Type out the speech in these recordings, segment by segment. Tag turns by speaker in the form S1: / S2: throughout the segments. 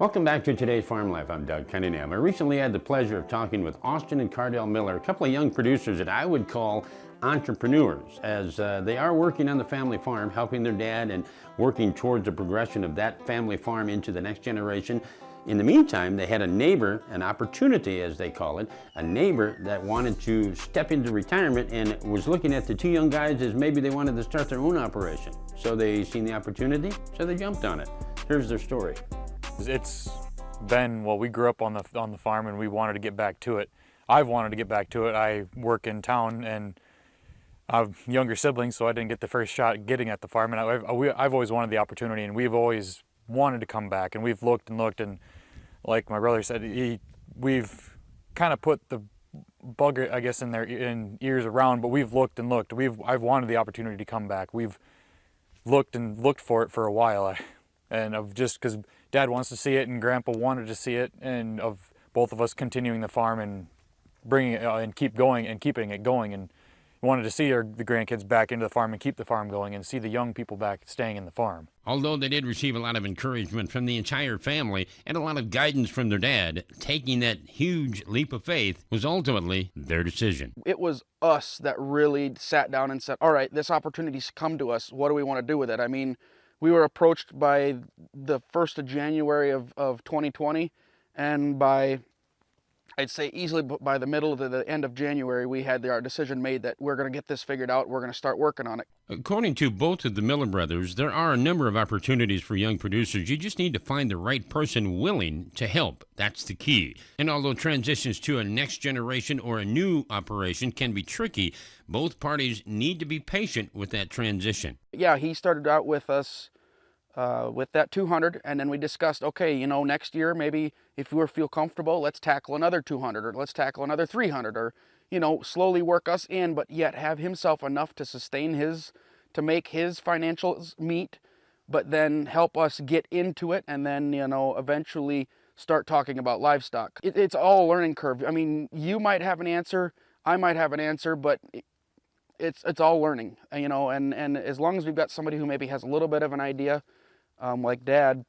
S1: Welcome back to Today's Farm Life. I'm Doug Cunningham. I recently had the pleasure of talking with Austin and Kardel Miiler, a couple of young producers that I would call entrepreneurs, as they are working on the family farm, helping their dad and working towards the progression of that family farm into the next generation. In the meantime, they had a neighbor, an opportunity as they call it, a neighbor that wanted to step into retirement and was looking at the two young guys as maybe they wanted to start their own operation. So they seen the opportunity, so they jumped on it. Here's their story.
S2: It's been, well, we grew up on the farm and we wanted to get back to it. I've wanted to get back to it. I work in town and I have younger siblings, so I didn't get the first shot getting at the farm. And I've always wanted the opportunity, and we've always wanted to come back. And we've looked and looked, and like my brother said, we've kind of put the bug, I guess, in their ears around, but we've looked and looked. I've wanted the opportunity to come back. We've looked and looked for it for a while. And of just because Dad wants to see it and Grandpa wanted to see it, and of both of us continuing the farm and bringing it and keep going and keeping it going, and wanted to see the grandkids back into the farm and keep the farm going and see the young people back staying in the farm.
S1: Although they did receive a lot of encouragement from the entire family and a lot of guidance from their dad, taking that huge leap of faith was ultimately their decision.
S3: It was us that really sat down and said, all right, this opportunity's come to us. What do we want to do with it? I mean, we were approached by the 1st of January of 2020, and by, I'd say easily by the middle to the end of January, we had our decision made that we're going to get this figured out, we're going to start working on it.
S1: According to both of the Miiler brothers, there are a number of opportunities for young producers. You just need to find the right person willing to help. That's the key. And although transitions to a next generation or a new operation can be tricky, both parties need to be patient with that transition.
S3: Yeah, he started out with us with that 200, and then we discussed, okay, you know, next year maybe if we feel comfortable, let's tackle another 200, or let's tackle another 300, or, you know, slowly work us in, but yet have himself enough to sustain to make his financials meet, but then help us get into it, and then, you know, eventually start talking about livestock. It's all a learning curve. I mean, you might have an answer, I might have an answer, but it's all learning, you know, and as long as we've got somebody who maybe has a little bit of an idea, like Dad,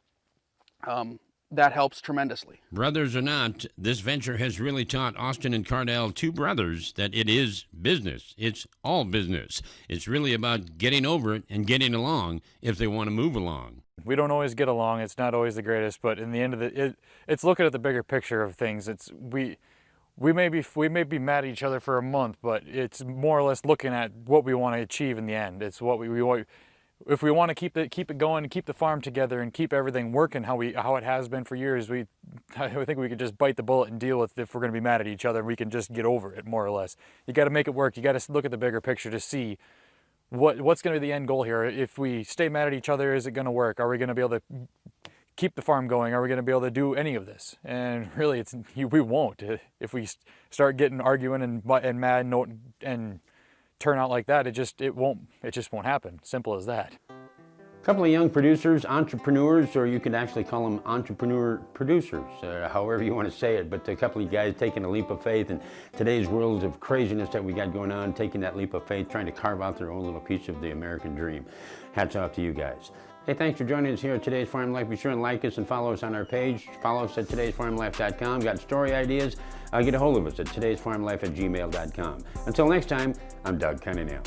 S3: that helps tremendously.
S1: Brothers or not, this venture has really taught Austin and Kardel, two brothers, that it is business. It's all business. It's really about getting over it and getting along if they want to move along.
S2: We don't always get along. It's not always the greatest, but in the end of it's looking at the bigger picture of things. We may be mad at each other for a month, but it's more or less looking at what we want to achieve in the end. It's what we want. If we want to keep it going and keep the farm together and keep everything working how it has been for years, I think we could just bite the bullet and deal with it. If we're going to be mad at each other, we can just get over it, more or less. You got to make it work. You got to look at the bigger picture to see what's going to be the end goal here. If we stay mad at each other, is it going to work? Are we going to be able to keep the farm going? Are we going to be able to do any of this? And really, we won't. If we start getting arguing and mad and turn out like that, it just won't happen. Simple as that.
S1: A couple of young producers, entrepreneurs, or you could actually call them entrepreneur producers, however you want to say it, but a couple of guys taking a leap of faith in today's world of craziness that we got going on, taking that leap of faith, trying to carve out their own little piece of the American dream. Hats off to you guys. Hey, thanks for joining us here at Today's Farm Life. Be sure and like us and follow us on our page. Follow us at todaysfarmlife.com. Got story ideas? Get a hold of us at todaysfarmlife@gmail.com. Until next time, I'm Doug Cunningham.